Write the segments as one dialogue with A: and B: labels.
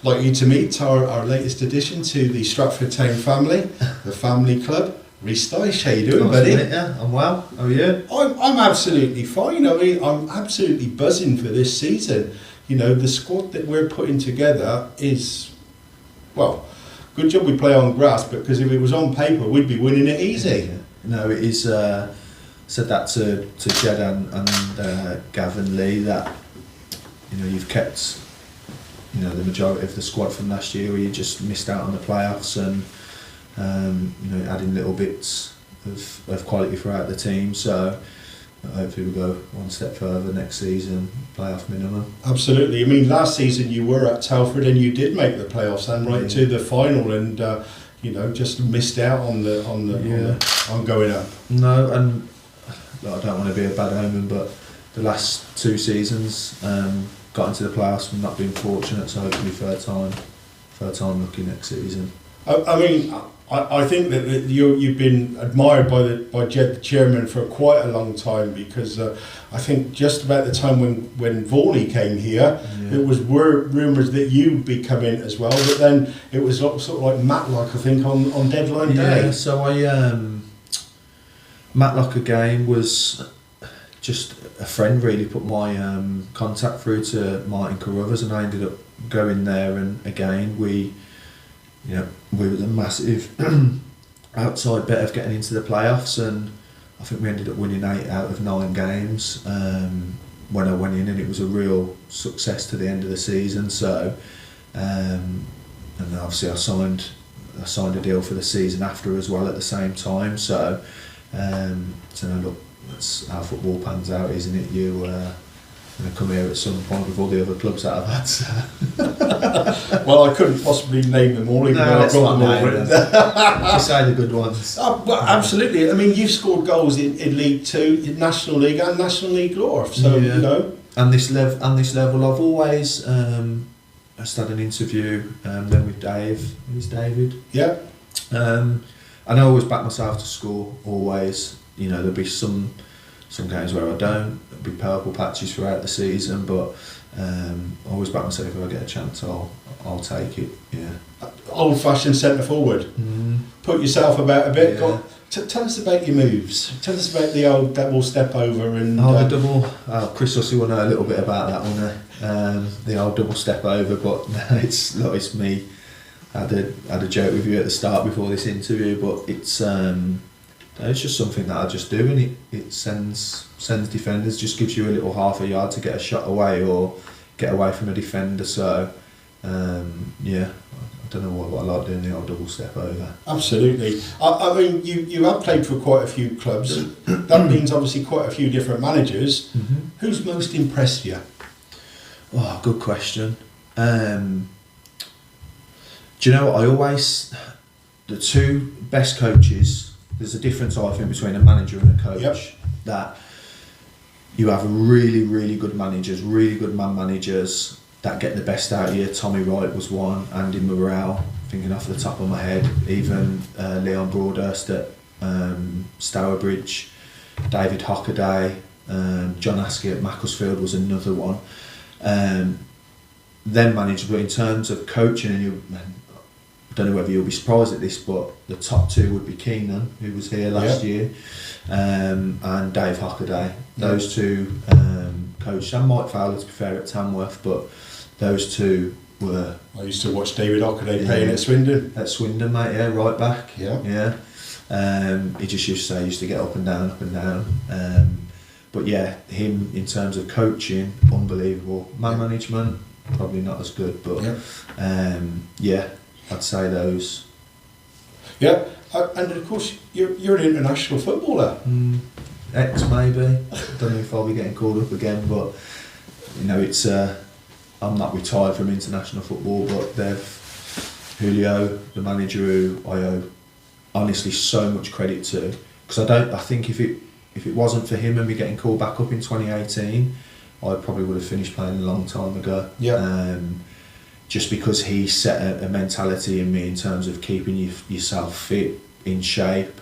A: like you to meet our latest addition to the Stratford Town family, the family club. Reece Styche, how you doing, buddy?
B: Yeah, I'm well. How are you?
A: I'm absolutely fine. I mean, I'm absolutely buzzing for this season. You know, the squad that we're putting together is, well, good job we play on grass, because if it was on paper, we'd be winning it easy.
B: Yeah. No, it is. Said that to Jed and Gavin Lee, that you've kept the majority of the squad from last year, where you just missed out on the playoffs, and adding little bits of quality throughout the team. So hopefully we'll go one step further next season, playoff minimum.
A: Absolutely. I mean, last season you were at Telford and you did make the playoffs and right to the final, and just missed out on going up.
B: No, and I don't want to be a bad omen, but the last two seasons got into the playoffs and not been fortunate. So hopefully third time lucky next season.
A: I mean, I think that you've been admired by Jed, the chairman, for quite a long time, because I think just about the time when Vorney came here, it was rumours that you'd be coming as well, but then it was sort of like Matlock, I think, on deadline day.
B: Yeah, so Matlock again was just a friend, really put my contact through to Martin Carruthers, and I ended up going there, and again we were the massive outside bet of getting into the playoffs, and I think we ended up winning 8 out of 9 games when I went in, and it was a real success to the end of the season. So and then obviously I signed a deal for the season after as well at the same time. So look, that's how football pans out, isn't it? You going to come here at some point with all the other clubs that I've had. So.
A: Well, I couldn't possibly name them all, even though I've got them all written.
B: Just say the good ones.
A: Well, absolutely. I mean, you've scored goals in League Two, in National League and National League North. So
B: And this level, I've always. I had an interview then with Dave. Who's David?
A: Yeah.
B: And I always back myself to score. Always. There'll be some games where I don't. There'll be purple patches throughout the season, but I always back myself. If I get a chance, I'll take it. Yeah.
A: Old-fashioned centre forward. Put yourself about a bit.
B: Yeah.
A: Tell us about your moves. Tell us about the old double step over and.
B: The double. Chris Hussey will know a little bit about that one. The old double step over, but no, it's me. I had a joke with you at the start before this interview, but it's just something that I just do, and it sends defenders, just gives you a little half a yard to get a shot away or get away from a defender. So I don't know what I like doing, the old double step over.
A: Absolutely. I mean, you have played for quite a few clubs. That means obviously quite a few different managers. Who's most impressed you?
B: Oh, good question. Do you know what? The two best coaches, there's a difference I think between a manager and a coach.
A: Yep.
B: That you have really, really good managers, really good man managers that get the best out of you. Tommy Wright was one, Andy Morrell, thinking off the top of my head, even Leon Broadhurst at Stourbridge, David Hockaday, John Askey at Macclesfield was another one. Then managed, but in terms of coaching, I don't know whether you'll be surprised at this, but the top two would be Keenan, who was here last year, and Dave Hockaday. Those two coached, and Mike Fowler, to be fair, at Tamworth, but those two were.
A: I used to watch David Hockaday playing at Swindon.
B: At Swindon, mate, yeah, right back.
A: Yeah.
B: He just used to say he used to get up and down. But yeah, him in terms of coaching, unbelievable. Man management, probably not as good, but I'd say those. Yeah,
A: and of course you're an international footballer.
B: Ex maybe. I don't know if I'll be getting called up again, but it's. I'm not retired from international football, but Julio, the manager, who I owe honestly so much credit to, because I think if it wasn't for him and me getting called back up in 2018, I probably would have finished playing a long time ago.
A: Yeah.
B: Just because he set a mentality in me in terms of keeping yourself fit, in shape,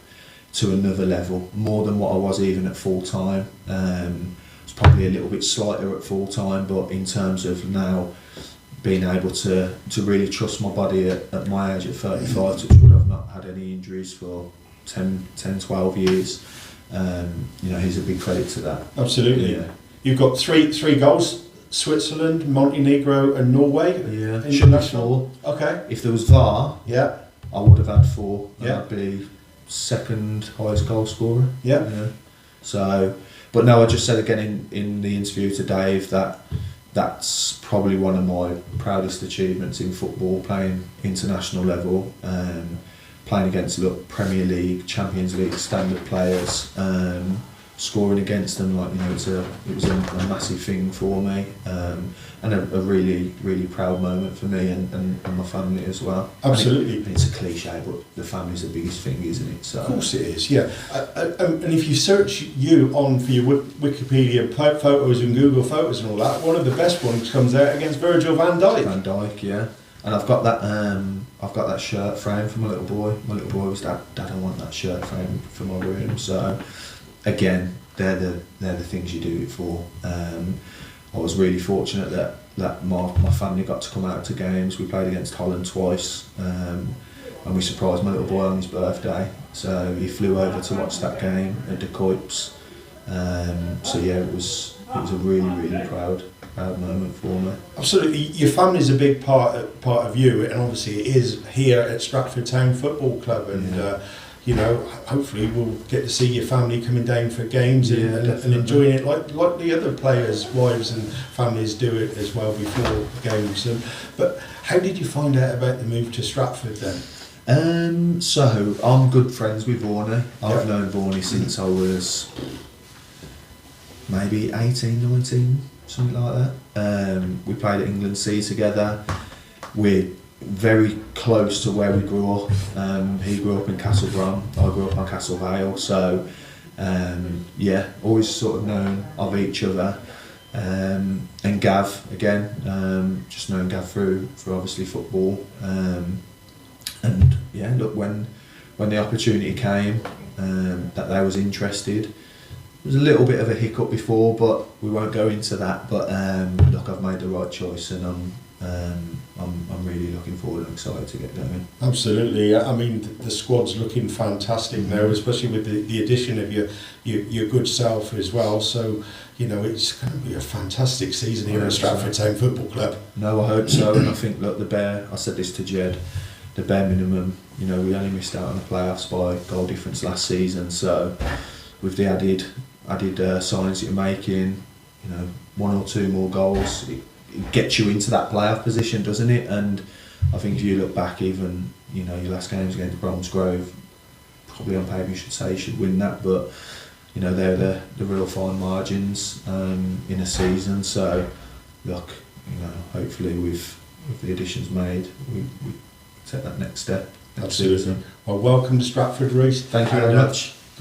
B: to another level, more than what I was even at full time. It's probably a little bit slighter at full time, but in terms of now being able to really trust my body at my age at 35, touch wood, I've not had any injuries for 10, 12 years. You know, he's a big credit to that.
A: Absolutely.
B: Yeah.
A: You've got three goals: Switzerland, Montenegro, and Norway.
B: Yeah.
A: International. Okay.
B: If there was VAR,
A: Yeah.
B: I would have had 4.
A: Yeah.
B: I'd be second highest goal scorer.
A: Yeah.
B: So, but no, I just said again in the interview to Dave that that's probably one of my proudest achievements in football, playing international level, playing against Premier League, Champions League standard players, scoring against them. Like, you know, it was a massive thing for me, and a really, really proud moment for me and my family as well.
A: Absolutely.
B: And it's a cliche, but the family's the biggest thing, isn't it? So,
A: of course it is, yeah. And if you search you on for your Wikipedia photos and Google Photos and all that, one of the best ones comes out against Virgil van Dijk.
B: Van Dijk, yeah. And I've got that shirt frame for my little boy. My little boy was, Dad, I want that shirt frame for my room. So again, they're the things you do it for. I was really fortunate that my family got to come out to games. We played against Holland twice, and we surprised my little boy on his birthday. So he flew over to watch that game at the Kuips. So yeah, it was a really, really proud moment for me.
A: Absolutely, your family's a big part of you, and obviously it is here at Stratford Town Football Club, and you know, hopefully we'll get to see your family coming down for games and enjoying it like the other players' wives and families do it as well before games. But how did you find out about the move to Stratford then?
B: So I'm good friends with Vorney. I've known Vorney since I was maybe 18, 19, something like that. We played at England C together. We're very close to where we grew up. He grew up in Castle Brom, I grew up on Castle Vale, so always sort of known of each other. And Gav again, just known Gav through obviously football. And yeah, look, when the opportunity came, that they was interested, there was a little bit of a hiccup before, but we won't go into that. But look, I've made the right choice, and I'm really looking forward and excited to get going.
A: Absolutely. I mean, the squad's looking fantastic now, especially with the addition of your good self as well. So, you know, it's going to be a fantastic season here at Stratford Town Football Club.
B: No, I hope so. And I think, look, I said this to Jed, the bare minimum, you know, we only missed out on the playoffs by goal difference last season. So with the added signings that you're making, you know, 1 or 2 more goals, it gets you into that playoff position, doesn't it? And I think if you look back, even, you know, your last games against Bromsgrove, probably on paper you should say you should win that, but you know, they're the real fine margins in a season. So look, you know, hopefully with the additions made, we take that next step.
A: Absolutely. Well, welcome to Stratford, Reece.
B: Thank you very much.